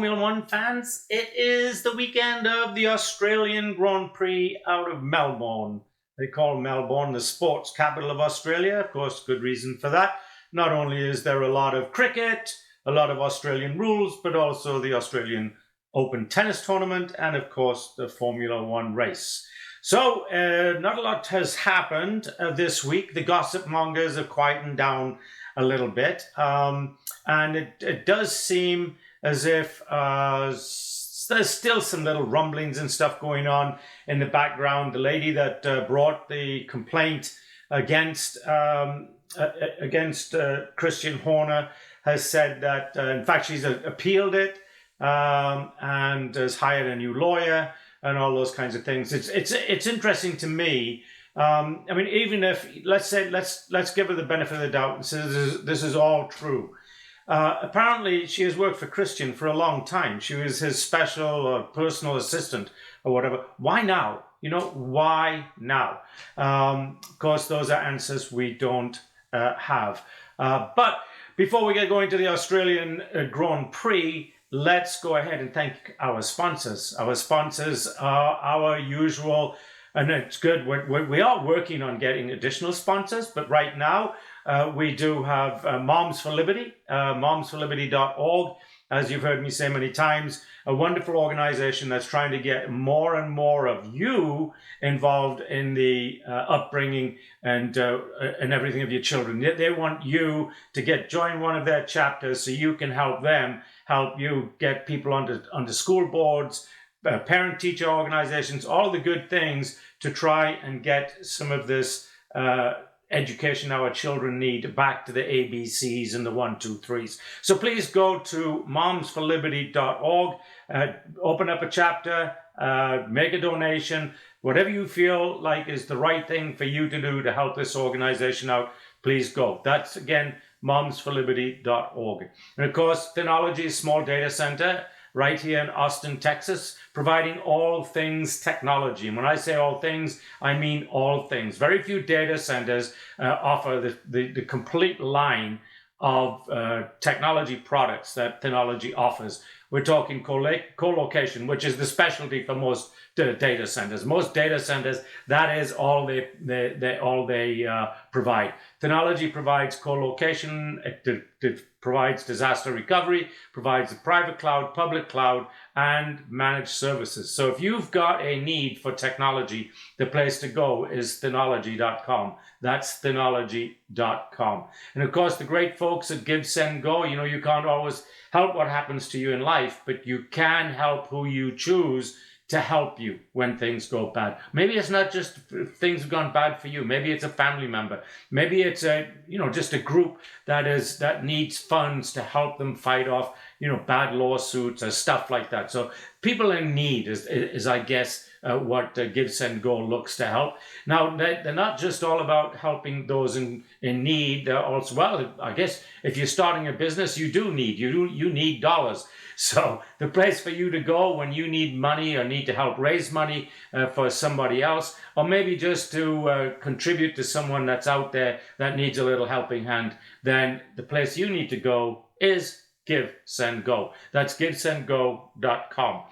Formula One fans. It is the weekend of the Australian Grand Prix out of Melbourne. They call Melbourne the sports capital of Australia. Of course, good reason for that. Not only is there a lot of cricket, a lot of Australian rules, but also the Australian Open tennis tournament and, of course, the Formula One race. So, not a lot has happened this week. The gossip mongers have quietened down a little bit. And it does seem as if there's still some little rumblings and stuff going on in the background. The lady that brought the complaint against Christian Horner has said that, in fact, she's appealed it and has hired a new lawyer and all those kinds of things. It's interesting to me. I mean, even if let's give her the benefit of the doubt and say this is all true. Apparently, she has worked for Christian for a long time. She was his special or personal assistant or whatever. Why now? Why now? Of course, those are answers we don't have. But before we get going to the Australian Grand Prix, let's go ahead and thank our sponsors. Our sponsors are our usual, and it's good. We are working on getting additional sponsors, but right now we do have Moms for Liberty, momsforliberty.org. As you've heard me say many times, a wonderful organization that's trying to get more and more of you involved in the upbringing and everything of your children. They want you to join one of their chapters so you can help them, help you get people onto school boards, parent-teacher organizations, all the good things to try and get some of this education our children need back to the ABCs and the 1, 2, 3s. So please go to momsforliberty.org, open up a chapter, make a donation, whatever you feel like is the right thing for you to do to help this organization out, please go. That's, again, momsforliberty.org. And of course, Phenology's small data center right here in Austin, Texas, providing all things technology. And when I say all things, I mean all things. Very few data centers offer the complete line of technology products that Phenology offers. We're talking co-location, which is the specialty for most data centers. Most data centers, that is all they provide. Phenology provides co-location, it provides disaster recovery, provides a private cloud, public cloud, and managed services. So if you've got a need for technology, the place to go is Phenology.com. That's Phenology.com. And of course, the great folks at Give, Send, Go, you can't always help what happens to you in life, but you can help who you choose to help you when things go bad. Maybe it's not just things have gone bad for you. Maybe it's a family member. Maybe it's just a group that needs funds to help them fight off, bad lawsuits or stuff like that. So people in need is I guess, what Give, Send, Go looks to help. Now, they're not just all about helping those in need. They're also, well, I guess if you're starting a business, you need dollars. So the place for you to go when you need money or need to help raise money for somebody else, or maybe just to contribute to someone that's out there that needs a little helping hand, then the place you need to go is Give, Send, Go. That's givesendgo.com.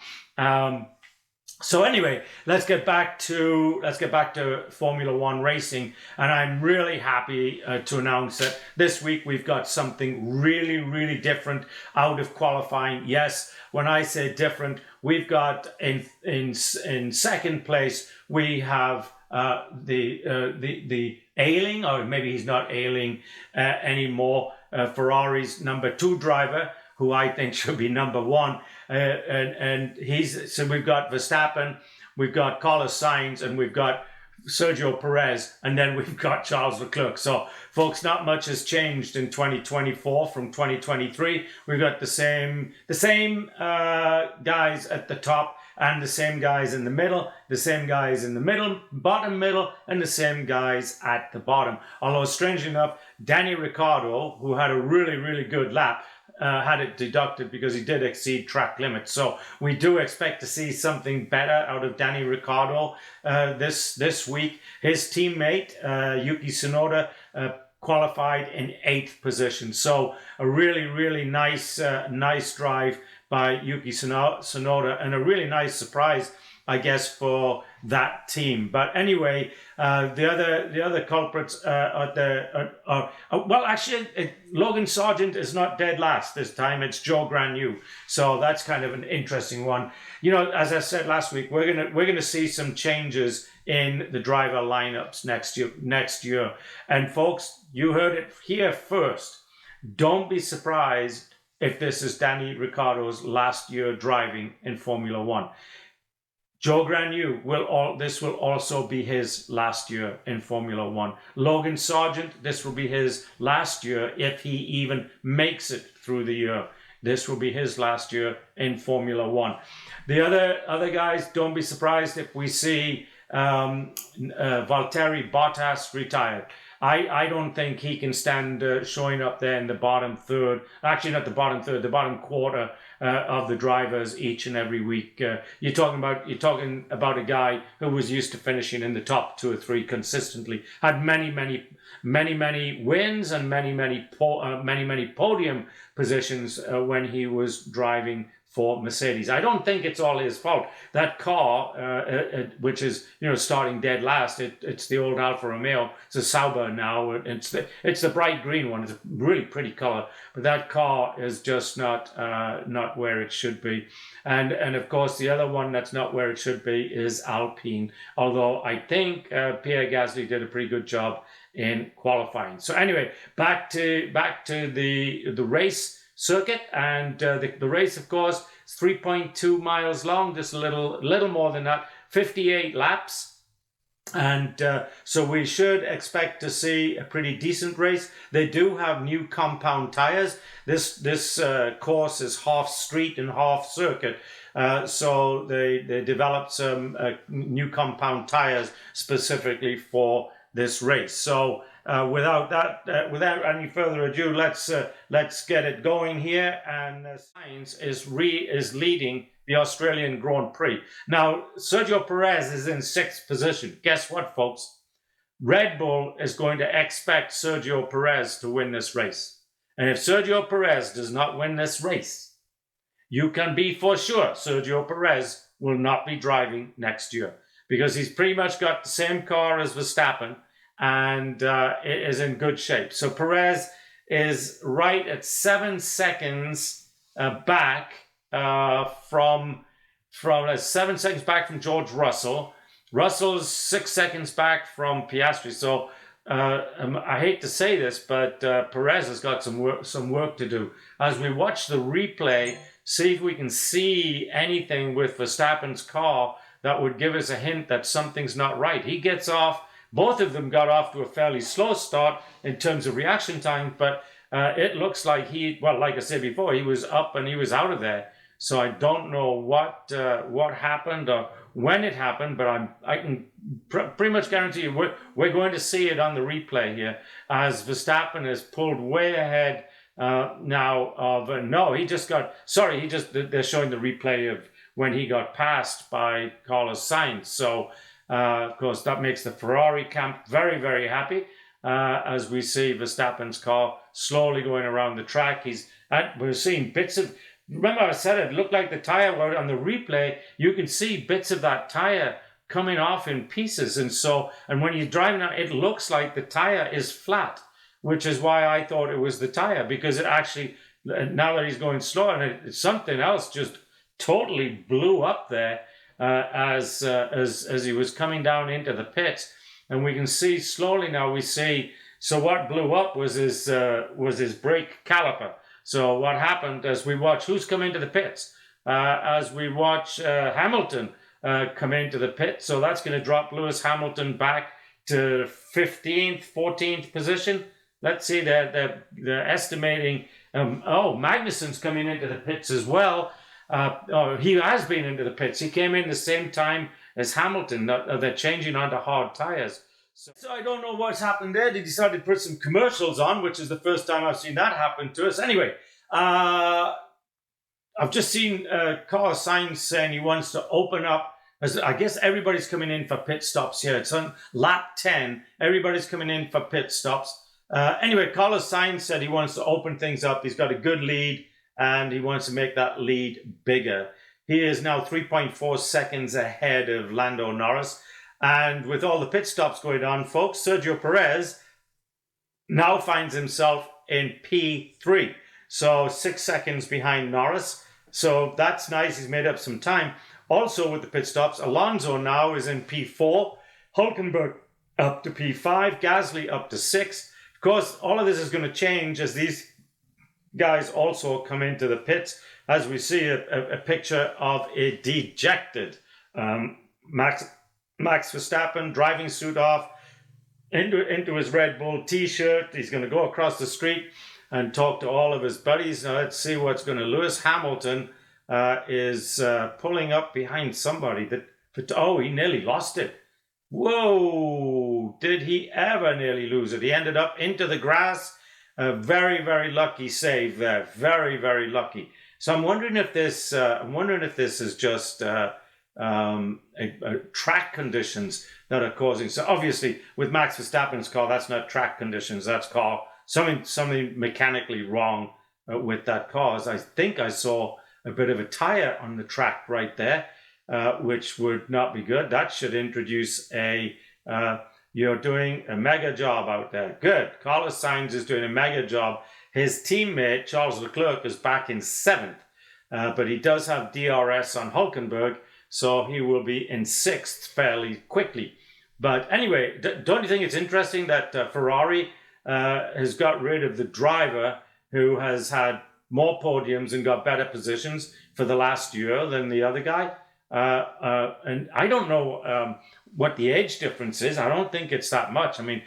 So anyway, let's get back to Formula One racing, and I'm really happy to announce that this week we've got something really, really different out of qualifying. Yes, when I say different, we've got in second place we have the ailing, or maybe he's not ailing anymore. Ferrari's number 2 driver, who I think should be number 1. So we've got Verstappen, we've got Carlos Sainz, and we've got Sergio Perez, and then we've got Charles Leclerc. So, folks, not much has changed in 2024 from 2023. We've got the same guys at the top and the same guys in the middle, the same guys in the middle, bottom middle, and the same guys at the bottom. Although, strangely enough, Danny Ricciardo, who had a really, really good lap, had it deducted because he did exceed track limits. So we do expect to see something better out of Danny Ricciardo this week. His teammate, Yuki Tsunoda, qualified in 8th position. So a really, really nice drive by Yuki Tsunoda, and a really nice surprise, I guess, for that team. But anyway, the other culprits well, actually, Logan Sargent is not dead last this time. It's Joe Granu. So that's kind of an interesting one. You know, as I said last week, we're gonna see some changes in the driver lineups next year. And folks, you heard it here first. Don't be surprised if this is Danny Ricciardo's last year driving in Formula One. Joe Granu this will also be his last year in Formula One. Logan Sargent, this will be his last year if he even makes it through the year. This will be his last year in Formula One. The other guys, don't be surprised if we see Valtteri Bottas retired. I don't think he can stand showing up there in the bottom third. Actually, not the bottom third, the bottom quarter of the drivers each and every week. You're talking about a guy who was used to finishing in the top 2 or 3 consistently. Had many wins and many podium positions when he was driving for Mercedes. I don't think it's all his fault. That car, which is starting dead last, it's the old Alfa Romeo. It's a Sauber now. It's the bright green one. It's a really pretty color, but that car is just not where it should be. And of course the other one that's not where it should be is Alpine. Although I think Pierre Gasly did a pretty good job in qualifying. So anyway, back to the race circuit, and the race, of course, is 3.2 miles long, just a little more than that, 58 laps. And so we should expect to see a pretty decent race. They do have new compound tires. This course is half street and half circuit. So they developed some new compound tires specifically for this race. So without any further ado, let's get it going here. And Sainz is leading the Australian Grand Prix. Now, Sergio Perez is in 6th position. Guess what, folks? Red Bull is going to expect Sergio Perez to win this race. And if Sergio Perez does not win this race, you can be for sure Sergio Perez will not be driving next year, because he's pretty much got the same car as Verstappen and it is in good shape. So Perez is right at 7 seconds back from 7 seconds back from George Russell. Russell's 6 seconds back from Piastri. So I hate to say this, but Perez has got some work to do. As we watch the replay, see if we can see anything with Verstappen's car that would give us a hint that something's not right. He gets off. Both of them got off to a fairly slow start in terms of reaction time, but it looks like like I said before, he was up and he was out of there. So I don't know what happened or when it happened, but I can pretty much guarantee you we're going to see it on the replay here, as Verstappen is pulled way ahead now of they're showing the replay of when he got passed by Carlos Sainz. So of course, that makes the Ferrari camp very, very happy as we see Verstappen's car slowly going around the track. We're seeing bits of. Remember, I said it looked like the tire. Well, on the replay, you can see bits of that tire coming off in pieces, and when you're driving out, it looks like the tire is flat, which is why I thought it was the tire, because it actually, now that he's going slow, and something else just totally blew up there. As he was coming down into the pits, and we can see slowly now. So what blew up was his brake caliper. So what happened as we watch who's come into the pits, as we watch Hamilton come into the pit. So that's going to drop Lewis Hamilton back to 15th, 14th position. Let's see, they're estimating. Magnussen's coming into the pits as well. He has been into the pits. He came in the same time as Hamilton. They're changing onto hard tires. So I don't know what's happened there. They decided to put some commercials on, which is the first time I've seen that happen to us. Anyway, I've just seen Carlos Sainz saying he wants to open up. I guess everybody's coming in for pit stops here. It's on lap 10. Everybody's coming in for pit stops. Anyway, Carlos Sainz said he wants to open things up. He's got a good lead, and he wants to make that lead bigger. He is now 3.4 seconds ahead of Lando Norris. And with all the pit stops going on, folks, Sergio Perez now finds himself in P3. So 6 seconds behind Norris. So that's nice. He's made up some time. Also with the pit stops, Alonso now is in P4. Hulkenberg up to P5. Gasly up to 6. Of course, all of this is going to change as these guys also come into the pits, as we see a picture of a dejected Max Verstappen, driving suit off, into his Red Bull t-shirt. He's going to go across the street and talk to all of his buddies. Now let's see what's going to. Lewis Hamilton is pulling up behind somebody. He nearly lost it. Whoa, did he ever nearly lose it? He ended up into the grass. A very, very lucky save there. Very, very lucky. So I'm wondering if this is just track conditions that are causing. So obviously with Max Verstappen's car, that's not track conditions. That's something mechanically wrong with that car. As I think I saw a bit of a tire on the track right there, which would not be good. That should introduce you're doing a mega job out there. Good. Carlos Sainz is doing a mega job. His teammate, Charles Leclerc, is back in 7th, but he does have DRS on Hulkenberg, so he will be in 6th fairly quickly. But anyway, don't you think it's interesting that Ferrari has got rid of the driver who has had more podiums and got better positions for the last year than the other guy? And I don't know what the age difference is. I don't think it's that much. I mean,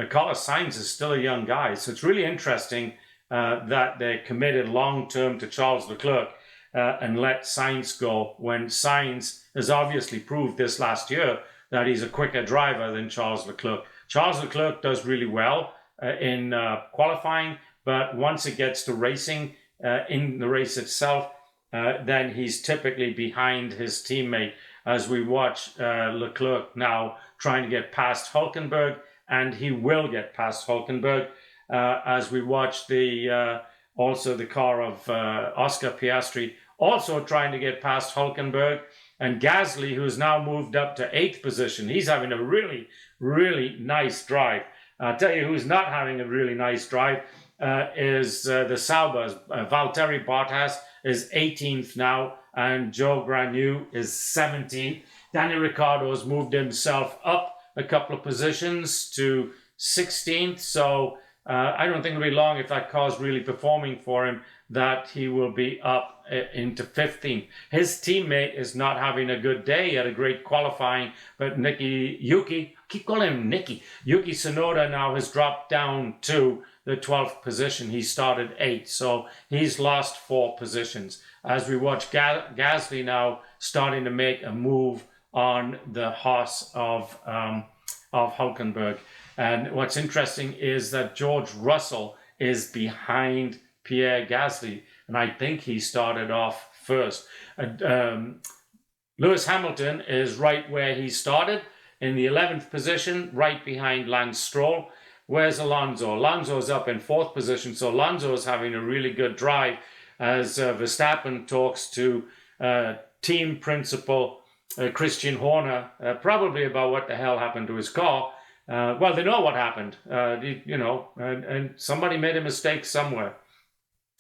Carlos Sainz is still a young guy, so it's really interesting that they committed long-term to Charles Leclerc and let Sainz go when Sainz has obviously proved this last year that he's a quicker driver than Charles Leclerc. Charles Leclerc does really well in qualifying, but once it gets to racing, in the race itself, then he's typically behind his teammate, as we watch Leclerc now trying to get past Hulkenberg, and he will get past Hulkenberg as we watch also the car of Oscar Piastri also trying to get past Hulkenberg, and Gasly, who's now moved up to 8th position. He's having a really, really nice drive. I'll tell you who's not having a really nice drive is the Saubers. Valtteri Bottas is 18th now, and Joe Granu is 17th. Daniel Ricciardo has moved himself up a couple of positions to 16th, so I don't think it'll be long if that car's really performing for him that he will be up into 15th. His teammate is not having a good day. He had a great qualifying, but Yuki Tsunoda now has dropped down to the 12th position. He started 8th, so he's lost 4 positions. As we watch Gasly now starting to make a move on the horse of Hulkenberg. And what's interesting is that George Russell is behind Pierre Gasly, and I think he started off first. Lewis Hamilton is right where he started, in the 11th position, right behind Lance Stroll. Where's Alonso? Alonso's up in 4th position, so Alonso is having a really good drive as Verstappen talks to team principal Christian Horner, probably about what the hell happened to his car. Well, they know what happened, and somebody made a mistake somewhere.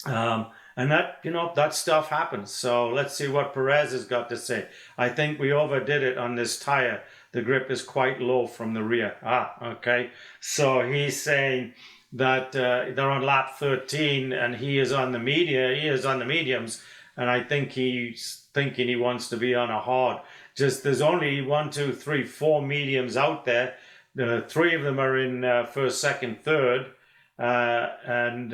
And that stuff happens. So let's see what Perez has got to say. I think we overdid it on this tire. The grip is quite low from the rear. Okay. So he's saying that they're on lap 13 and he is on the mediums. And I think he's thinking he wants to be on a hard. There's only 1, 2, 3, 4 mediums out there. 3 of them are in first, second, third. And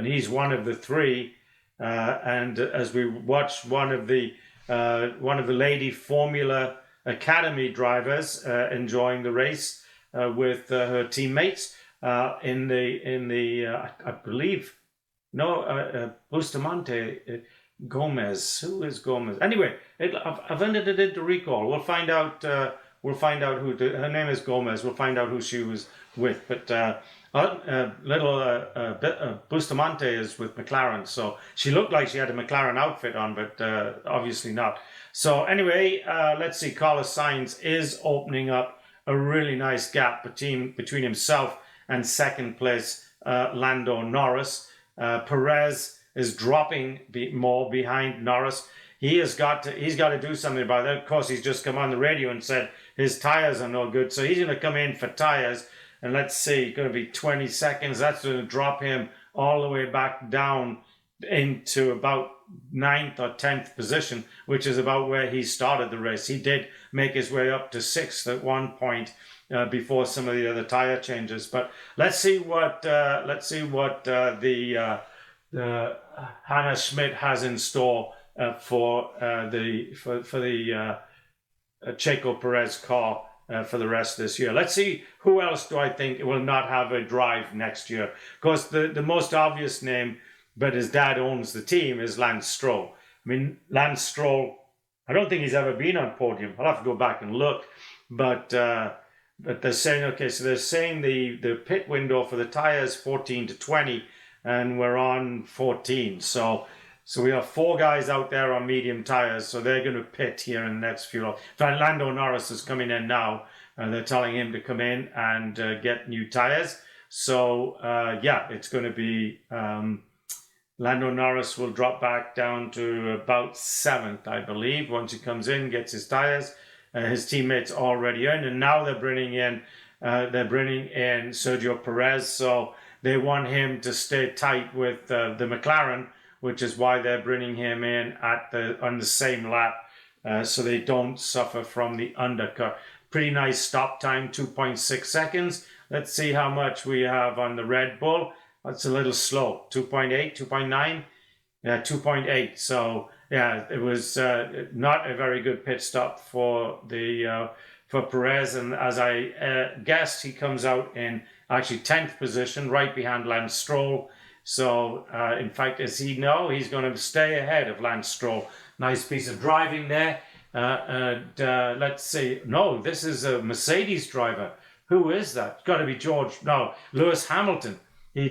he's one of the 3. And as we watch one of the lady Formula Academy drivers enjoying the race with her teammates in the I believe Bustamante Gomez. Who is Gomez? Anyway, I've ended it into recall. We'll find out We'll find out who her name is Gomez. We'll find out who she was with. But Bustamante is with McLaren, so she looked like she had a McLaren outfit on, but obviously not. So anyway, let's see. Carlos Sainz is opening up a really nice gap between himself and second place Lando Norris. Perez is dropping more behind Norris. He's got to do something about that. Of course, he's just come on the radio and said his tires are no good, so he's going to come in for tires. And let's see, going to be 20 seconds. That's going to drop him all the way back down into about 9th or 10th position, which is about where he started the race. He did make his way up to 6th at one point before some of the other tire changes. But let's see what the Hannah Schmidt has in store for the Checo Perez car for the rest of this year. Let's see who else do I think will not have a drive next year. Of course, the most obvious name, but his dad owns the team, is Lance Stroll. I mean, Lance Stroll, I don't think he's ever been on podium. I'll have to go back and look. But they're saying, okay, so they're saying the pit window for the tires 14 to 20, and we're on 14. So we have 4 guys out there on medium tires, so they're going to pit here in the next few. In fact, Lando Norris is coming in now, and they're telling him to come in and get new tires. So yeah, it's going to be Lando Norris will drop back down to about 7th, I believe, once he comes in, gets his tires. His teammates already in, and now they're bringing in Sergio Perez, so they want him to stay tight with the McLaren, which is why they're bringing him in on the same lap, so they don't suffer from the undercut. Pretty nice stop time, 2.6 seconds. Let's see how much we have on the Red Bull. That's a little slow, 2.8, 2.9, yeah, 2.8. So yeah, it was not a very good pit stop for Perez, and as I guessed, he comes out in actually 10th position, right behind Lance Stroll. So, in fact, as he know, he's going to stay ahead of Lance Stroll. Nice piece of driving there. Let's see. No, this is a Mercedes driver. Who is that? It's got to be Lewis Hamilton. He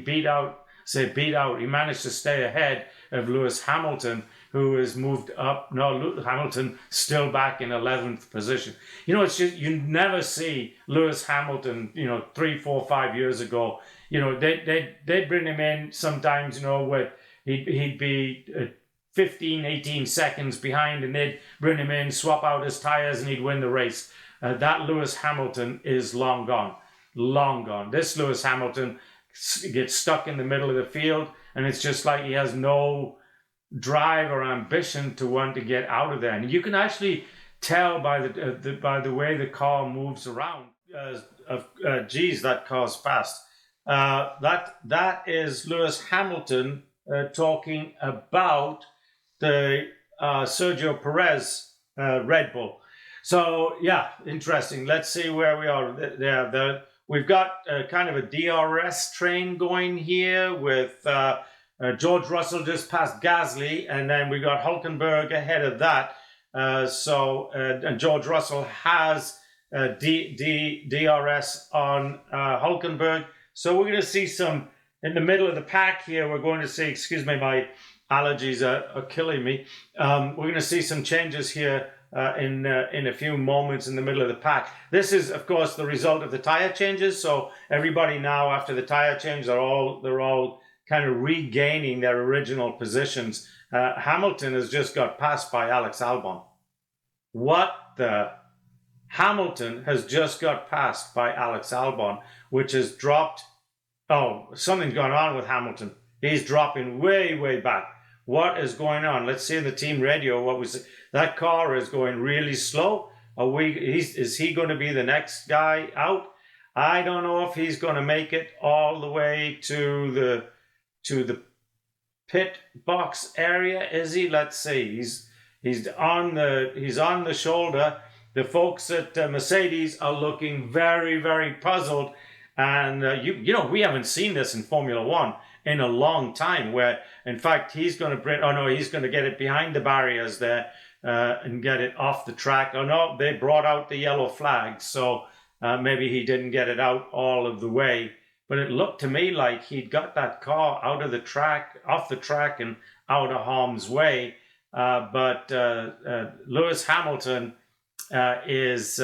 beat out. He managed to stay ahead of Lewis Hamilton, who has moved up. No, Hamilton still back in 11th position. You know, it's just, you never see Lewis Hamilton, 3, 4, 5 years ago. They'd bring him in sometimes, with he'd be 15, 18 seconds behind, and they'd bring him in, swap out his tires, and he'd win the race. That Lewis Hamilton is long gone. Long gone. This Lewis Hamilton gets stuck in the middle of the field, and it's just like he has no drive or ambition to want to get out of there. And you can actually tell by the way the car moves around. Geez, that car's fast. That is Lewis Hamilton talking about the Sergio Perez Red Bull. So yeah, interesting. Let's see where we are there. We've got kind of a DRS train going here with George Russell just past Gasly, and then we got Hülkenberg ahead of that. And George Russell has DRS on Hülkenberg. So we're going to see some, in the middle of the pack here, we're going to see, excuse me, my allergies are killing me. We're going to see some changes here in a few moments in the middle of the pack. This is, of course, the result of the tire changes. So everybody now, after the tire change, they're all kind of regaining their original positions. Hamilton has just got passed by Alex Albon. What the? Hamilton has just got passed by Alex Albon, which has dropped. Oh, something's gone on with Hamilton. He's dropping way, way back. What is going on? Let's see in the team radio what we see. That car is going really slow. Is he going to be the next guy out? I don't know if he's going to make it all the way to the pit box area. Is he? Let's see. He's on the shoulder. The folks at Mercedes are looking very, very puzzled, and we haven't seen this in Formula One in a long time. Where, in fact, he's going to get it behind the barriers there. and get it off the track. Oh no, they brought out the yellow flag, so maybe he didn't get it out all of the way. But it looked to me like he'd got that car out of the track, off the track, and out of harm's way. But Lewis Hamilton is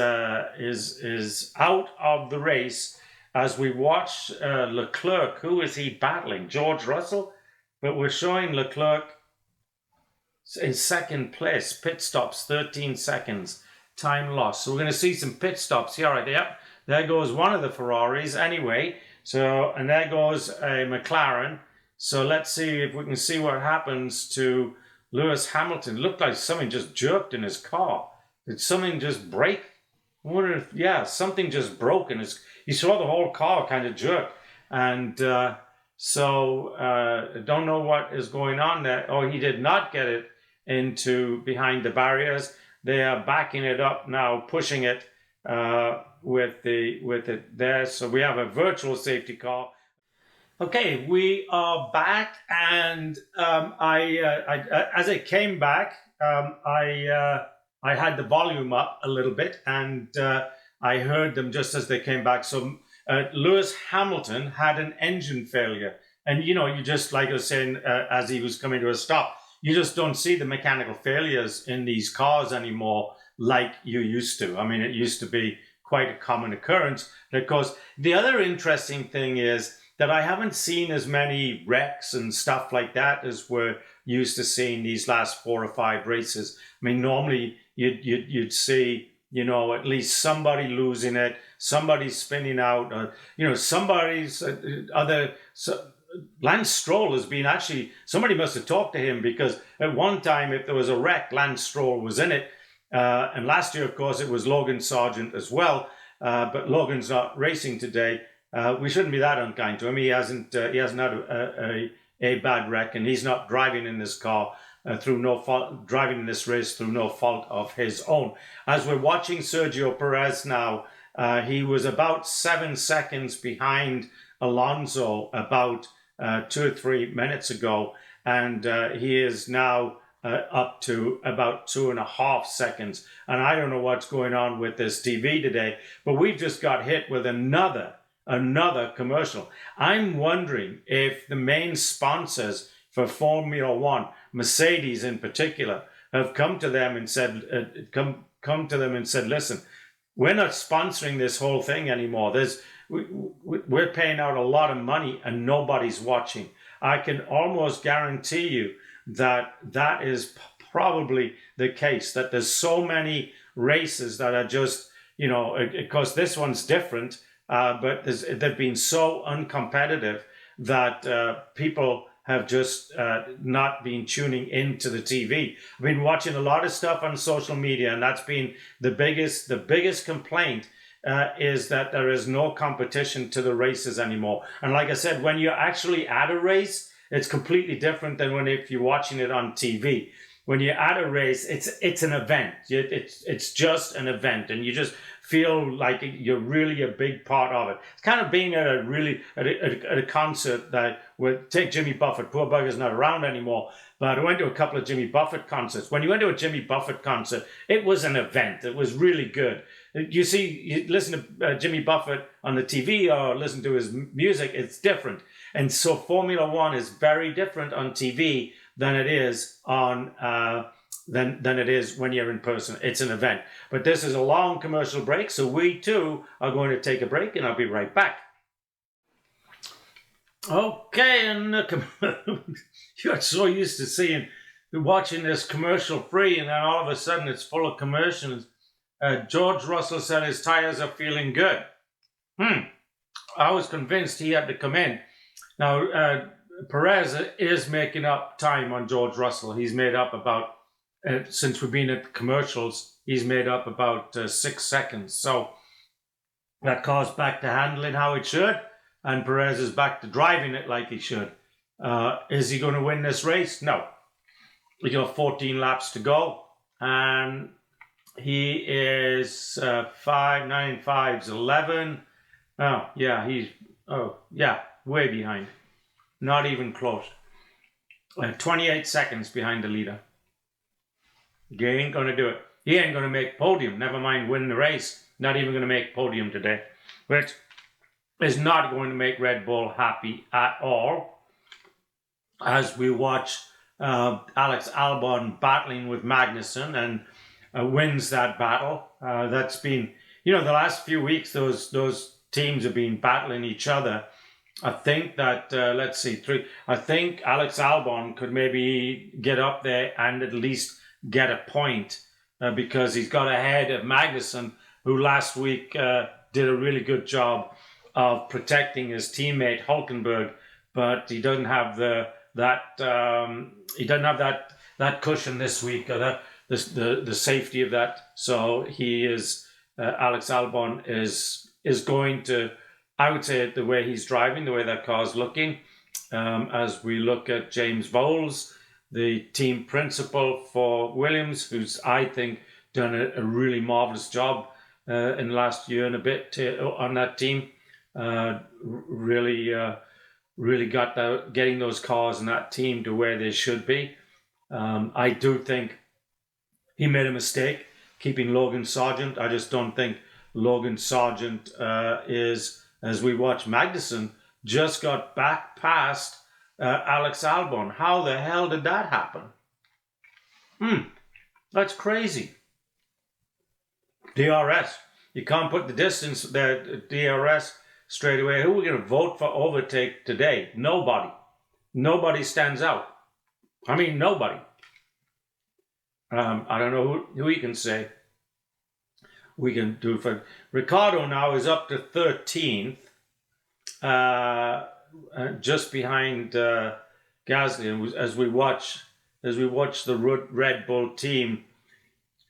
out of the race as we watch Leclerc. Who is he battling? George Russell? But we're showing Leclerc in second place. Pit stops, 13 seconds. Time lost. So we're going to see some pit stops here. Right, yep. There goes one of the Ferraris anyway. So, and there goes a McLaren. So let's see if we can see what happens to Lewis Hamilton. It looked like something just jerked in his car. Did something just break? I wonder if, yeah, something just broke in his... You saw the whole car kind of jerk. And so don't know what is going on there. Oh, he did not get it into behind the barriers. They are backing it up now, pushing it with it there. So we have a virtual safety car. Okay, we are back, and as I came back, I had the volume up a little bit, and I heard them just as they came back. So Lewis Hamilton had an engine failure, and you know, you just, like I was saying, as he was coming to a stop, you just don't see the mechanical failures in these cars anymore like you used to. I mean, it used to be quite a common occurrence. And of course, the other interesting thing is that I haven't seen as many wrecks and stuff like that as we're used to seeing these last 4 or 5 races. I mean, normally you'd see, you know, at least somebody losing it, somebody spinning out, or, you know, somebody's other... Lance Stroll has been actually... Somebody must have talked to him, because at one time, if there was a wreck, Lance Stroll was in it. And last year, of course, it was Logan Sargent as well. But Logan's not racing today. We shouldn't be that unkind to him. He hasn't had a bad wreck, and he's not driving in this car through no fault, driving in this race through no fault of his own. As we're watching Sergio Perez now, he was about 7 seconds behind Alonso about 2 or 3 minutes ago, and he is now up to about 2.5 seconds. And I don't know what's going on with this TV today, but we've just got hit with another commercial. I'm wondering if the main sponsors for Formula One, Mercedes in particular, have come to them and said, listen, we're not sponsoring this whole thing anymore. We're paying out a lot of money and nobody's watching. I can almost guarantee you that that is probably the case, that there's so many races that are just, you know, because this one's different, but they've been so uncompetitive that people have just not been tuning into the TV. I've been watching a lot of stuff on social media, and that's been the biggest complaint is that there is no competition to the races anymore. And like I said, when you're actually at a race, it's completely different than if you're watching it on TV. When you're at a race, it's an event. It's just an event, and you just feel like you're really a big part of it. It's kind of being at a concert that would take Jimmy Buffett. Poor bugger's not around anymore, but I went to a couple of Jimmy Buffett concerts. When you went to a Jimmy Buffett concert, it was an event. It was really good. You listen to Jimmy Buffett on the TV or listen to his music, it's different. And so Formula One is very different on TV than it is on than it is when you're in person. It's an event. But this is a long commercial break, so we too are going to take a break, and I'll be right back. Okay, and you're so used to watching this commercial free, and then all of a sudden it's full of commercials. George Russell said his tires are feeling good. I was convinced he had to come in. Now, Perez is making up time on George Russell. He's made up about, since we've been at the commercials, he's made up about 6 seconds. So that car's back to handling how it should, and Perez is back to driving it like he should. Is he going to win this race? No. We got 14 laps to go, and he is 5, 9, 5's 11. Oh, yeah, way behind. Not even close. 28 seconds behind the leader. He ain't going to do it. He ain't going to make podium. Never mind win the race. Not even going to make podium today. Which is not going to make Red Bull happy at all. As we watch Alex Albon battling with Magnussen and wins that battle. That's been, the last few weeks, those teams have been battling each other. I think that, I think Alex Albon could maybe get up there and at least get a point because he's got ahead of Magnussen, who last week did a really good job of protecting his teammate Hulkenberg, but he doesn't have that cushion this week, or the safety of that. So he is Alex Albon is going to, I would say, the way he's driving, the way that car's looking, as we look at James Bowles, the team principal for Williams, who's, I think, done a really marvellous job in the last year and a bit on that team. Really got getting those cars and that team to where they should be. I do think he made a mistake keeping Logan Sargent. I just don't think Logan Sargent is, as we watch Magnussen, just got back past Alex Albon. How the hell did that happen? That's crazy. DRS. You can't put the distance there, DRS, straight away. Who are we going to vote for overtake today? Nobody. Nobody stands out. I mean, nobody. I don't know who you can say we can do for. Ricardo now is up to 13th, just behind Gasly. And as we watch the Red Bull team,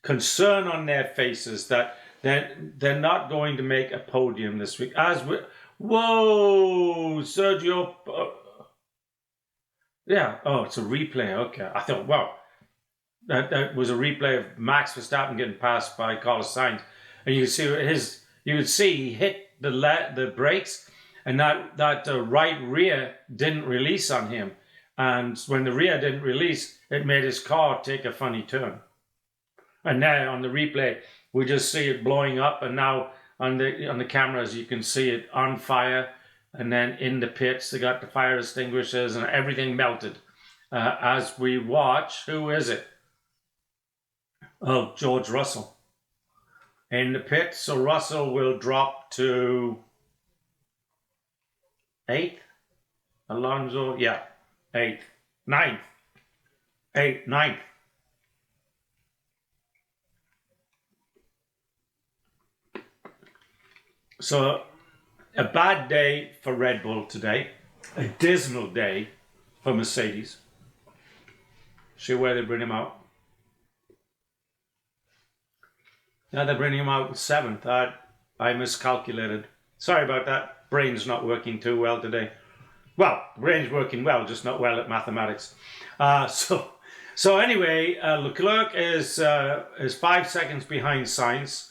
concern on their faces that they're not going to make a podium this week. Whoa, Sergio. Yeah. Oh, it's a replay. Okay. I thought, wow. That was a replay of Max Verstappen getting passed by Carlos Sainz, and you could see he hit the brakes, and that right rear didn't release on him, and when the rear didn't release, it made his car take a funny turn. And now on the replay, we just see it blowing up, and now on the cameras you can see it on fire, and then in the pits they got the fire extinguishers and everything melted. As we watch, who is it? Oh, George Russell in the pits. So Russell will drop to 8th. Alonso, 8th. 9th. 9th. So a bad day for Red Bull today. A dismal day for Mercedes. See where they bring him out. Now they're bringing him out in 7th. I miscalculated. Sorry about that. Brain's not working too well today. Well, brain's working well, just not well at mathematics. So anyway, Leclerc is 5 seconds behind Sainz.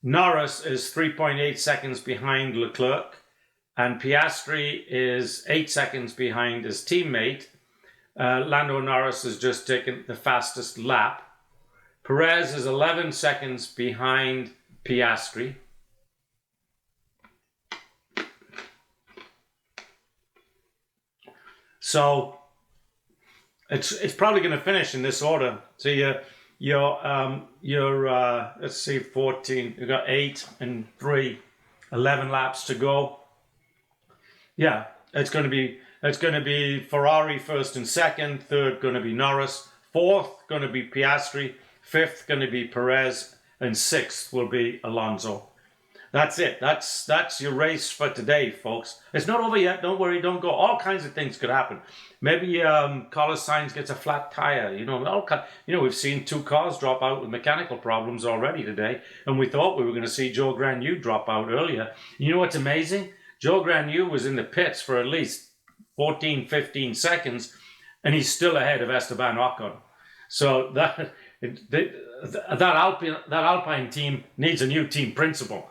Norris is 3.8 seconds behind Leclerc. And Piastri is 8 seconds behind his teammate. Lando Norris has just taken the fastest lap. Perez is 11 seconds behind Piastri. So it's probably going to finish in this order. So you're let's see, 14. You got 8 and 3, 11 laps to go. Yeah, it's going to be Ferrari first and second. Third going to be Norris. Fourth going to be Piastri. 5th going to be Perez, and 6th will be Alonso. That's it. That's your race for today, folks. It's not over yet. Don't worry. Don't go. All kinds of things could happen. Maybe Carlos Sainz gets a flat tire. We've seen 2 cars drop out with mechanical problems already today, and we thought we were going to see Joe Granu drop out earlier. You know what's amazing? Joe Granu was in the pits for at least 14, 15 seconds, and he's still ahead of Esteban Ocon. So that Alpine team needs a new team principal.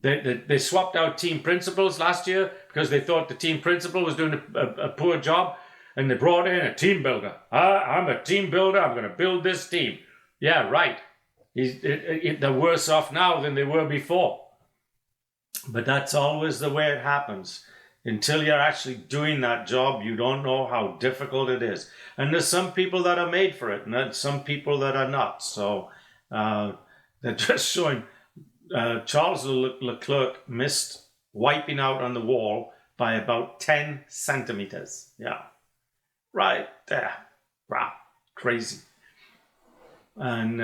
They swapped out team principals last year because they thought the team principal was doing a poor job, and they brought in a team builder. I'm a team builder. I'm going to build this team. Yeah, right. They're worse off now than they were before. But that's always the way it happens. Until you're actually doing that job, you don't know how difficult it is. And there's some people that are made for it, and there's some people that are not. So they're just showing Charles Leclerc missed wiping out on the wall by about 10 centimeters. Yeah, right there. Wow, crazy. And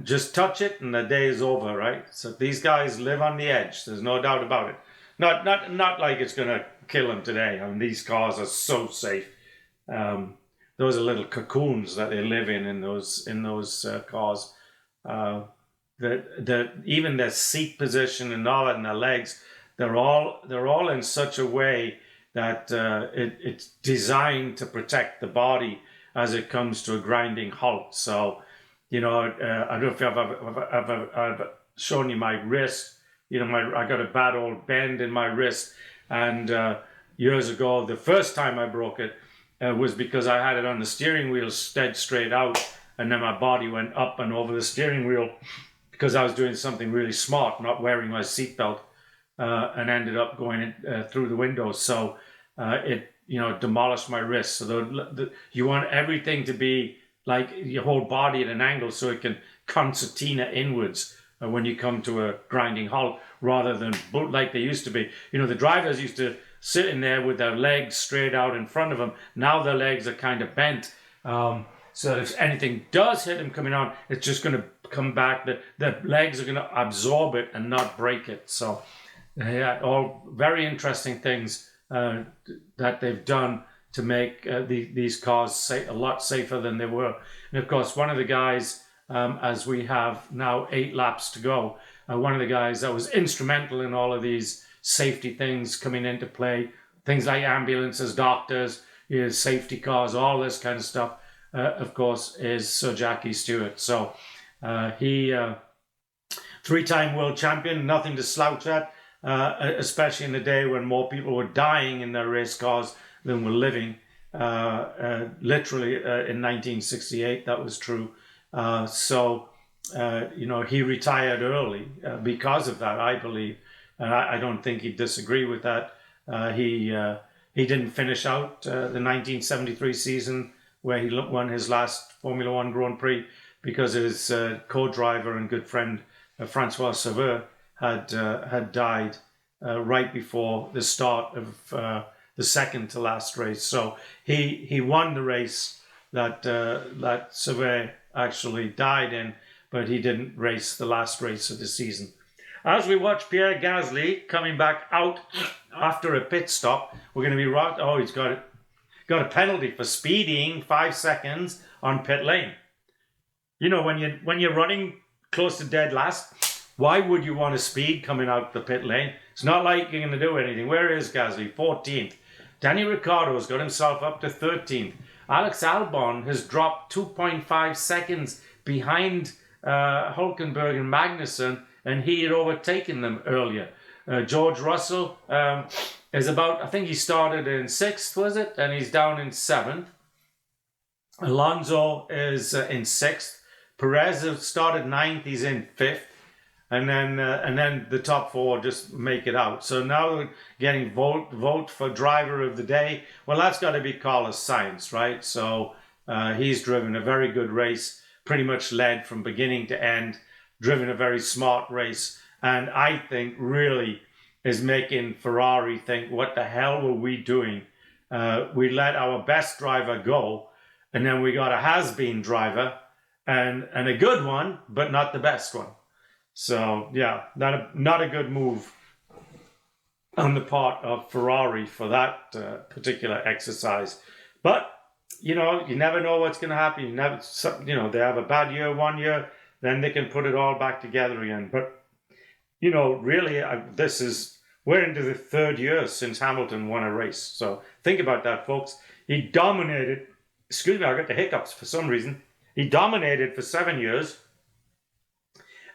just touch it and the day is over, right? So these guys live on the edge. There's no doubt about it. Not like it's going to kill them today. I mean, these cars are so safe. Those are little cocoons that they live in those cars. Even their seat position and all that, and their legs, they're all in such a way that it's designed to protect the body as it comes to a grinding halt. So, I don't know if I've shown you my wrist. I got a bad old bend in my wrist, and years ago, the first time I broke it was because I had it on the steering wheel dead straight out, and then my body went up and over the steering wheel because I was doing something really smart, not wearing my seatbelt, and ended up going through the window. So it demolished my wrist. So you want everything to be like your whole body at an angle so it can concertina inwards when you come to a grinding halt, rather than like they used to be. The drivers used to sit in there with their legs straight out in front of them. Now their legs are kind of bent. So if anything does hit them coming on, it's just going to come back. The legs are going to absorb it and not break it. So yeah, all very interesting things that they've done to make these cars a lot safer than they were. And of course, one of the guys, as we have now 8 laps to go, one of the guys that was instrumental in all of these safety things coming into play, things like ambulances, doctors, safety cars, all this kind of stuff, of course, is Sir Jackie Stewart. So he, 3-time world champion, nothing to slouch at, especially in the day when more people were dying in their race cars than were living. Literally in 1968, that was true. So he retired early because of that, I believe. And I don't think he'd disagree with that. He didn't finish out the 1973 season where he won his last Formula One Grand Prix because his co-driver and good friend Francois Sauveur had died right before the start of the second to last race. So he won the race that Sauveur actually died in, but he didn't race the last race of the season. As we watch Pierre Gasly coming back out after a pit stop, we're going to be right. Oh, he's got a penalty for speeding 5 seconds on pit lane. When you're running close to dead last, why would you want to speed coming out the pit lane? It's not like you're going to do anything. Where is Gasly? 14th. Danny Ricciardo's got himself up to 13th. Alex Albon has dropped 2.5 seconds behind Hülkenberg and Magnussen, and he had overtaken them earlier. George Russell is about, I think he started in 6th, was it? And he's down in 7th. Alonso is in 6th. Perez has started 9th, he's in 5th. And then the top 4 just make it out. So now we're getting vote for driver of the day. Well, that's got to be Carlos Sainz, right? So he's driven a very good race, pretty much led from beginning to end, driven a very smart race, and I think really is making Ferrari think, what the hell were we doing? We let our best driver go, and then we got a has-been driver, and a good one, but not the best one. So yeah, not a good move on the part of Ferrari for that particular exercise. But you never know what's going to happen. They have a bad year one year, then they can put it all back together again. But really, we're into the 3rd year since Hamilton won a race. So think about that, folks. He dominated. Excuse me, I got the hiccups for some reason. He dominated for 7 years.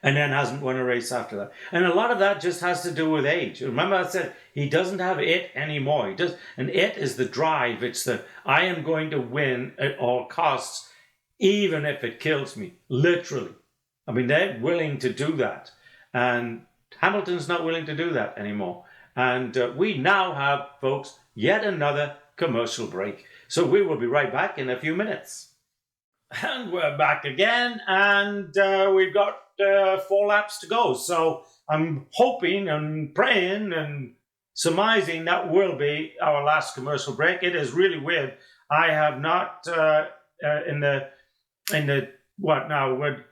And then hasn't won a race after that. And a lot of that just has to do with age. Remember I said, he doesn't have it anymore. And it is the drive. It's the, I am going to win at all costs. even if it kills me, literally. I mean, they're willing to do that. And Hamilton's not willing to do that anymore. And we now have, folks, yet another commercial break. So we will be right back in a few minutes. And we're back again, and we've got 4 laps to go. So I'm hoping and praying and surmising that will be our last commercial break. It is really weird. I have not in the what now? We're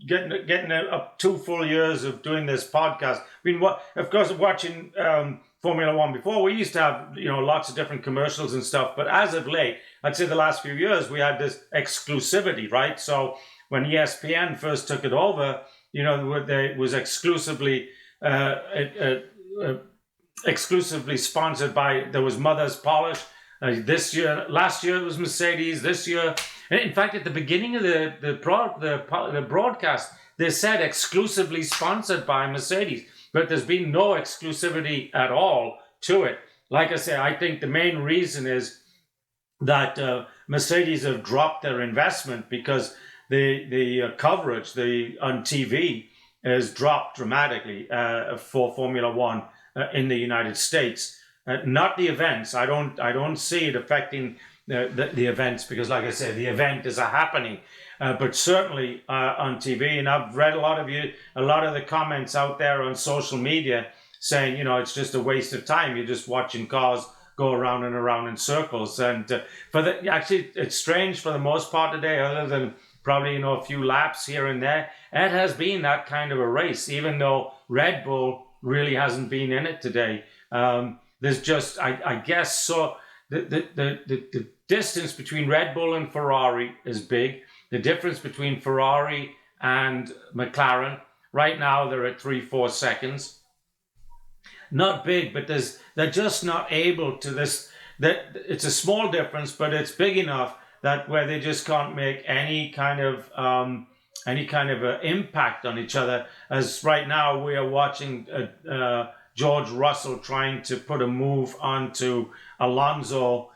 getting up 2 full years of doing this podcast. I mean, of course, watching Formula One before, we used to have lots of different commercials and stuff. But as of late, I'd say the last few years, we had this exclusivity, right? So when ESPN first took it over, it was exclusively sponsored by. There was Mother's Polish. Last year it was Mercedes. This year, in fact, at the beginning of the broadcast, they said exclusively sponsored by Mercedes, but there's been no exclusivity at all to it. Like I say, I think the main reason is that Mercedes have dropped their investment because the coverage on TV has dropped dramatically for Formula One in the United States. Not the events. I don't see it affecting the events because, like I said, the event is a happening. But certainly on TV, and I've read a lot of the comments out there on social media saying, it's just a waste of time. You're just watching cars go around and around in circles. And actually, it's strange for the most part today, other than probably a few laps here and there. It has been that kind of a race, even though Red Bull really hasn't been in it today. There's just, I guess, so the distance between Red Bull and Ferrari is big. The difference between Ferrari and McLaren, right now they're at 3-4 seconds. Not big, but they're just not able to it's a small difference, but it's big enough that where they just can't make any kind of impact on each other. As right now we are watching George Russell trying to put a move onto Alonso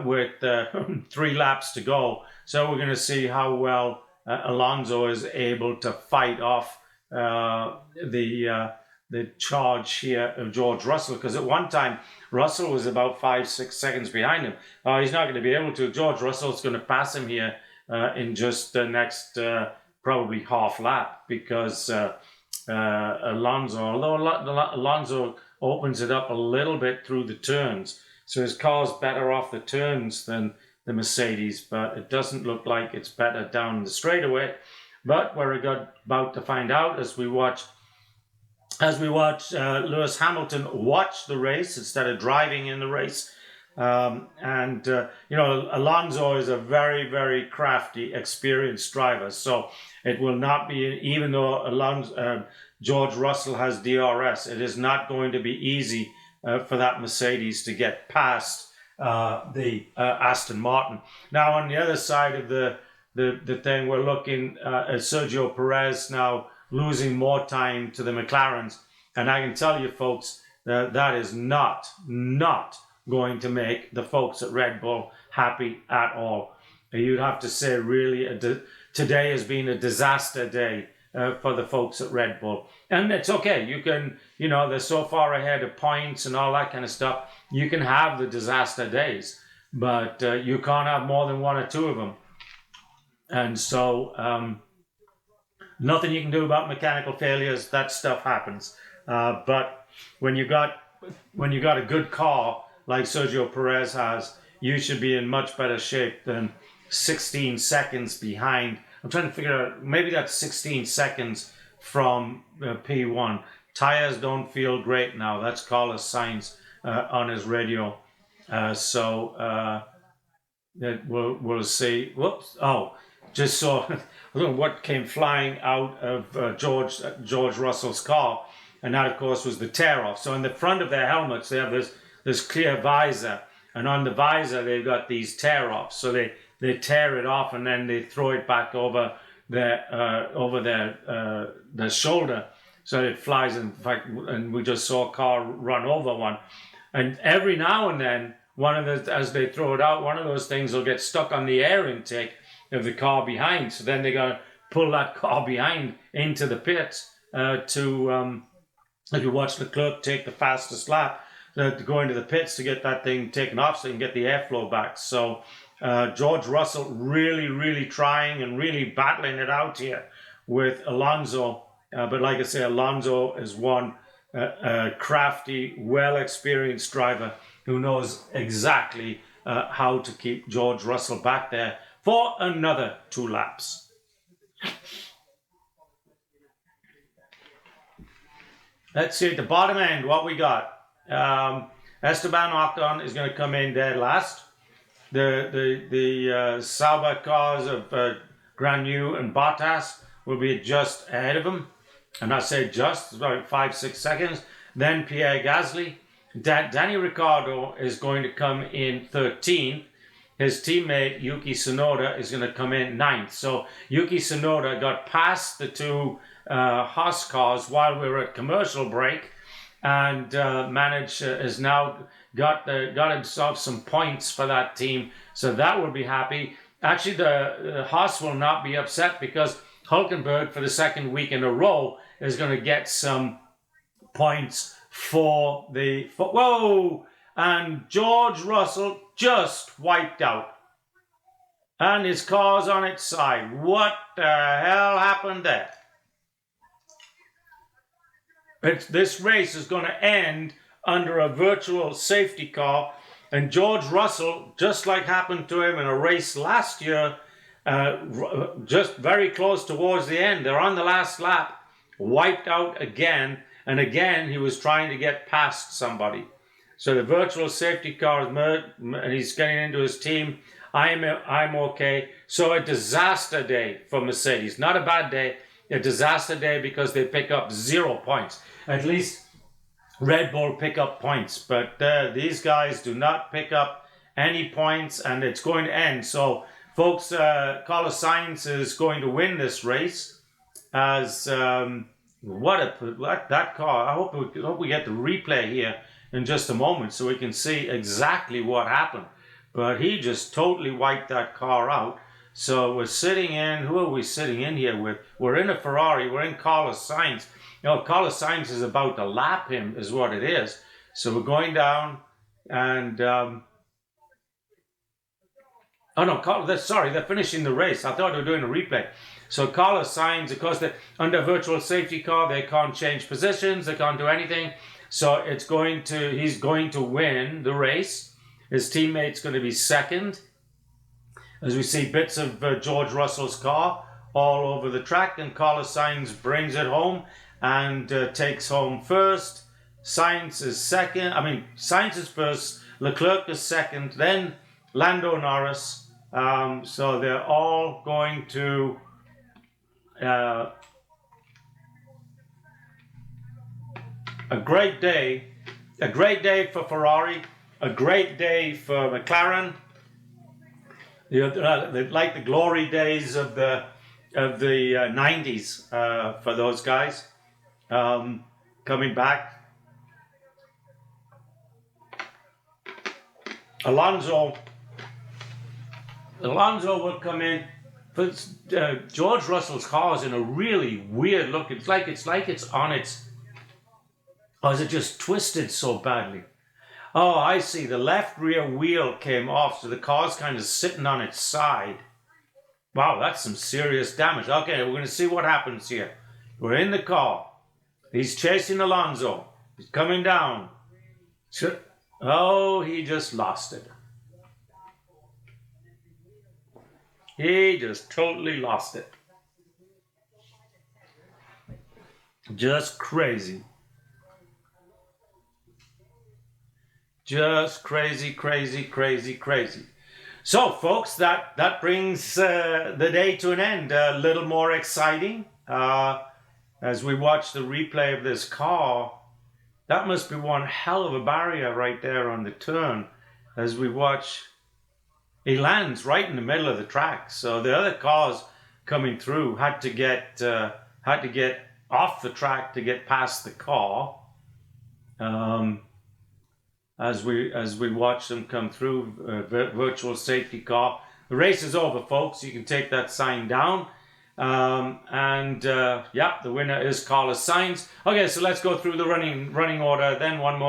with 3 laps to go. So we're going to see how well Alonso is able to fight off the charge here of George Russell, because at one time Russell was about 5-6 seconds behind him. He's not going to be able to. George Russell's going to pass him here in just the next probably half lap, because Alonso, although Alonso opens it up a little bit through the turns, so his car's better off the turns than the Mercedes, but it doesn't look like it's better down the straightaway. But we're about to find out as we watch Lewis Hamilton watch the race instead of driving in the race. Alonso is a very, very crafty, experienced driver. So it will not be, even though George Russell has DRS, it is not going to be easy for that Mercedes to get past the Aston Martin. Now, on the other side of the thing, we're looking at Sergio Perez now losing more time to the McLarens. And I can tell you, folks, that is not going to make the folks at Red Bull happy at all. You'd have to say really today has been a disaster day for the folks at Red Bull. And it's okay. You can, they're so far ahead of points and all that kind of stuff. You can have the disaster days, but you can't have more than 1 or 2 of them. And so nothing you can do about mechanical failures. That stuff happens. But when you got a good car like Sergio Perez has, you should be in much better shape than 16 seconds behind. I'm trying to figure out, maybe that's 16 seconds from P1. Tires don't feel great now. That's Carlos Sainz on his radio. We'll see. Whoops. Oh, just saw what came flying out of George Russell's car. And that, of course, was the tear-off. So in the front of their helmets, they have this clear visor. And on the visor, they've got these tear-offs. So they tear it off and then they throw it back over their shoulder. So it flies. In fact, and we just saw a car run over one. And every now and then, as they throw it out, one of those things will get stuck on the air intake. of the car behind. So then they're going to pull that car behind into the pits if you watch Leclerc take the fastest lap, to go into the pits to get that thing taken off so you can get the airflow back. So George Russell really trying and really battling it out here with Alonso. But like I say, Alonso is one crafty, well-experienced driver who knows exactly how to keep George Russell back there for another 2 laps. Let's see at the bottom end what we got. Esteban Ocon is going to come in dead last. The Sauber cars of Granu and Bottas will be just ahead of him. And I say just, it's about 5-6 seconds. Then Pierre Gasly. Danny Ricciardo is going to come in 13th. His teammate Yuki Tsunoda is going to come in 9th. So Yuki Tsunoda got past the 2 Haas cars while we were at commercial break, and has now got himself some points for that team. So that will be happy. Actually, the Haas will not be upset because Hulkenberg for the 2nd week in a row is going to get some points for the... Whoa! And George Russell just wiped out. And his car's on its side. What the hell happened there? This race is going to end under a virtual safety car. And George Russell, just like happened to him in a race last year, just very close towards the end, they're on the last lap, wiped out again. And again, he was trying to get past somebody. So the virtual safety car is and he's getting into his team. I'm okay. So a disaster day for Mercedes. Not a bad day, a disaster day because they pick up 0 points. At least Red Bull pick up points. But these guys do not pick up any points, and it's going to end. So, folks, Carlos Sainz is going to win this race. As that car! I hope we get the replay here in just a moment so we can see exactly what happened. But he just totally wiped that car out. So we're sitting in, who are we sitting in here with? We're in a Ferrari, we're in Carlos Sainz. Carlos Sainz is about to lap him, is what it is. So we're going down and... they're finishing the race. I thought they were doing a replay. So Carlos Sainz, of course, under virtual safety car, they can't change positions, they can't do anything. So he's going to win the race. His teammate's going to be 2nd. As we see bits of George Russell's car all over the track, and Carlos Sainz brings it home and takes home 1st. Sainz is 2nd. Sainz is 1st. Leclerc is 2nd. Then Lando Norris. So they're all going to... a great day for Ferrari, a great day for McLaren. Like the glory days of the 90s for those guys coming back. Alonso will come in. But George Russell's car is in a really weird look. It's like it's on its... Or is it just twisted so badly? Oh, I see. The left rear wheel came off, so the car's kind of sitting on its side. Wow, that's some serious damage. Okay, we're going to see what happens here. We're in the car. He's chasing Alonso. He's coming down. Oh, he just lost it. He just totally lost it. Just crazy. Just crazy. So, folks, that brings the day to an end. A little more exciting. As we watch the replay of this car, that must be one hell of a barrier right there on the turn. As we watch, he lands right in the middle of the track. So the other cars coming through had to get off the track to get past the car. As we watch them come through, virtual safety car. the race is over, folks. You can take that sign down. Yeah, the winner is Carlos Sainz. Okay, so let's go through the running order. Then one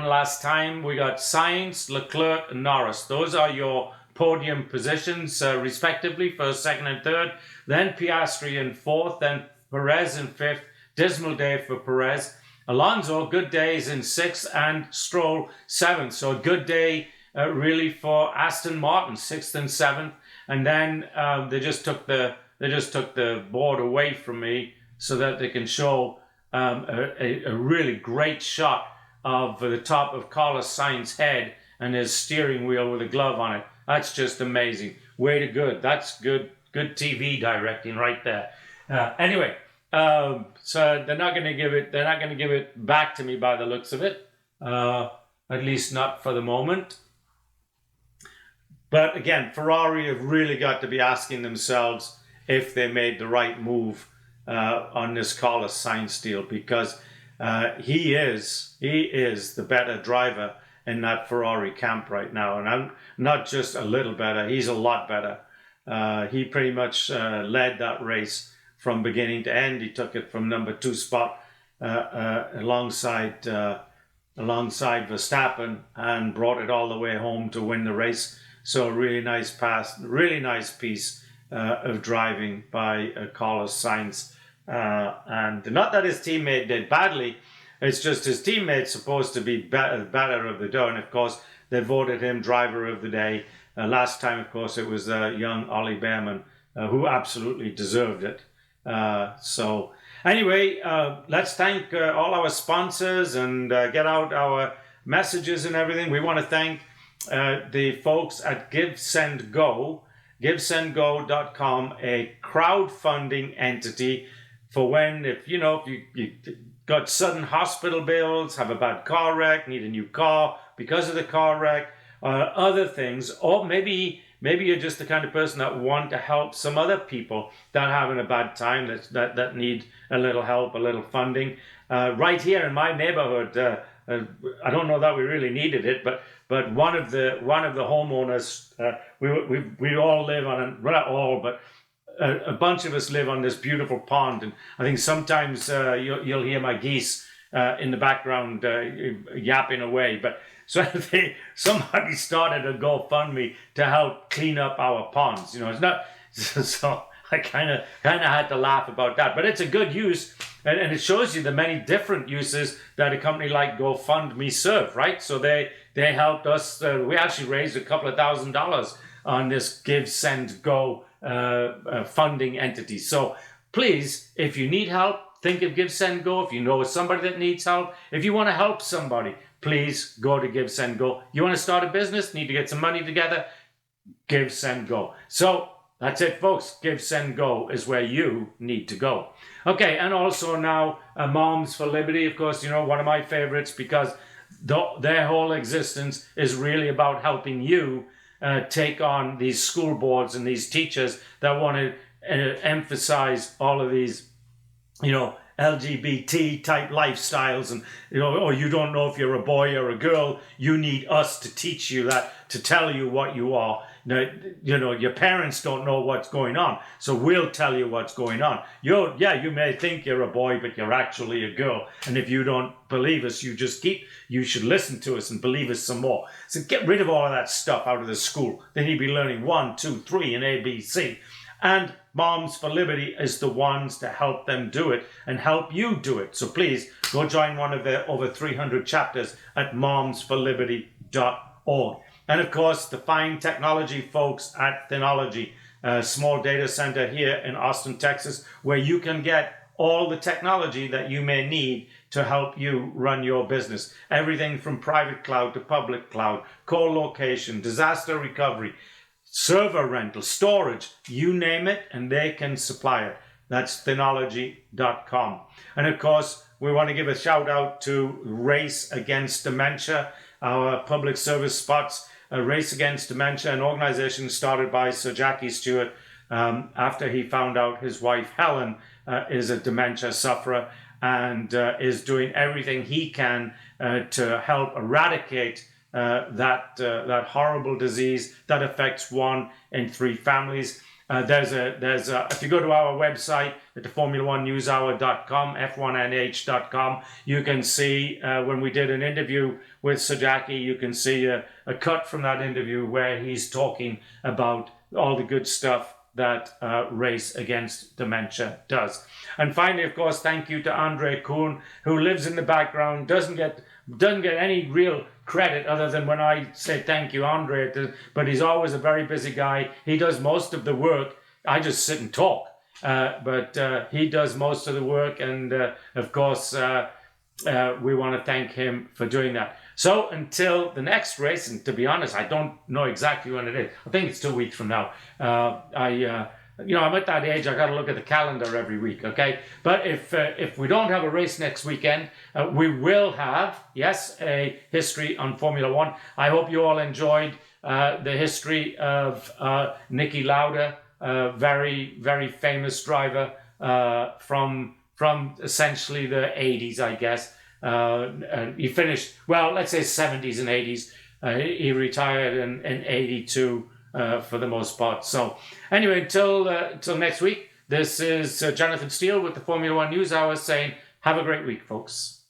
last time. We got Sainz, Leclerc, and Norris. Those are your podium positions, respectively, first, second, and third. Then Piastri in fourth. Then Perez in fifth. Dismal day for Perez. Alonso, good days in sixth, and Stroll seventh. So a good day really for Aston Martin, sixth and seventh. And then they just took the board away from me so that they can show a really great shot of the top of Carlos Sainz's head and his steering wheel with a glove on it. That's just amazing. Way to good. That's good TV directing right there. Anyway, so they're not going to give it back to me by the looks of it. At least not for the moment. But again, Ferrari have really got to be asking themselves if they made the right move on this Carlos Sainz deal, because he is the better driver in that Ferrari camp right now. And I'm not just a little better, he's a lot better. He pretty much led that race from beginning to end. He took it from number 2 spot alongside Verstappen and brought it all the way home to win the race. So really nice piece of driving by Carlos Sainz. And not that his teammate did badly, it's just his teammate's supposed to be better of the day. And of course, they voted him driver of the day. Last time, of course, it was young Ollie Behrman, who absolutely deserved it. So anyway, let's thank all our sponsors and get out our messages and everything. We want to thank the folks at GiveSendGo, GiveSendGo.com, a crowdfunding entity for when, if you got sudden hospital bills, have a bad car wreck, need a new car because of the car wreck, other things, or maybe you're just the kind of person that want to help some other people that are having a bad time, that need a little help, a little funding. Right here in my neighborhood, I don't know that we really needed it, but one of the homeowners, we all live on, well, not all, but a bunch of us live on this beautiful pond, and I think sometimes you'll hear my geese in the background yapping away. But so somebody started a GoFundMe to help clean up our ponds. It's not so. I kind of had to laugh about that, but it's a good use, and it shows you the many different uses that a company like GoFundMe serve, right? So they helped us. We actually raised a couple of $1,000s on this Give, Send, Go funding entity. So please, if you need help, think of Give, Send, Go. If you know somebody that needs help, if you want to help somebody, please go to Give, Send, Go. You want to start a business, need to get some money together, Give, Send, Go. So that's it, folks. Give, Send, Go is where you need to go. Okay, and also now Moms for Liberty, of course, one of my favorites, because their whole existence is really about helping you take on these school boards and these teachers that want to emphasize all of these, LGBT type lifestyles, and or you don't know if you're a boy or a girl. You need us to teach you that, to tell you what you are. Your parents don't know what's going on, so we'll tell you what's going on. You may think you're a boy, but you're actually a girl. And if you don't believe us, you should listen to us and believe us some more. So get rid of all of that stuff out of the school. They need to be learning 1, 2, 3 and ABC. And Moms for Liberty is the ones to help them do it and help you do it. So please go join one of their over 300 chapters at momsforliberty.org. And of course, the fine technology folks at Thynology, a small data center here in Austin, Texas, where you can get all the technology that you may need to help you run your business. Everything from private cloud to public cloud, co-location, disaster recovery, server rental, storage, you name it, and they can supply it. That's Thynology.com. And of course, we want to give a shout out to Race Against Dementia, our public service spots. Race Against Dementia, an organization started by Sir Jackie Stewart after he found out his wife Helen is a dementia sufferer, and is doing everything he can to help eradicate that horrible disease that affects 1 in 3 families. There's a if you go to our website at the Formula1newshour.com, F1NH.com, you can see when we did an interview with Sajaki, you can see a cut from that interview where he's talking about all the good stuff that Race Against Dementia does. And finally, of course, thank you to Andre Kuhn, who lives in the background, doesn't get any real credit other than when I say thank you, Andre, but he's always a very busy guy. He does most of the work. I just sit and talk, but he does most of the work, and of course, we want to thank him for doing that. So until the next race, and to be honest, I don't know exactly when it is. I think it's 2 weeks from now. I'm at that age, I got to look at the calendar every week, okay? But if we don't have a race next weekend, we will have, yes, a history on Formula One. I hope you all enjoyed the history of Niki Lauda, very, very famous driver from essentially the 80s, I guess. He finished, well, let's say 70s and 80s. He retired in 82 for the most part. So anyway, until next week, this is Jonathan Steele with the Formula One News Hour saying, have a great week, folks.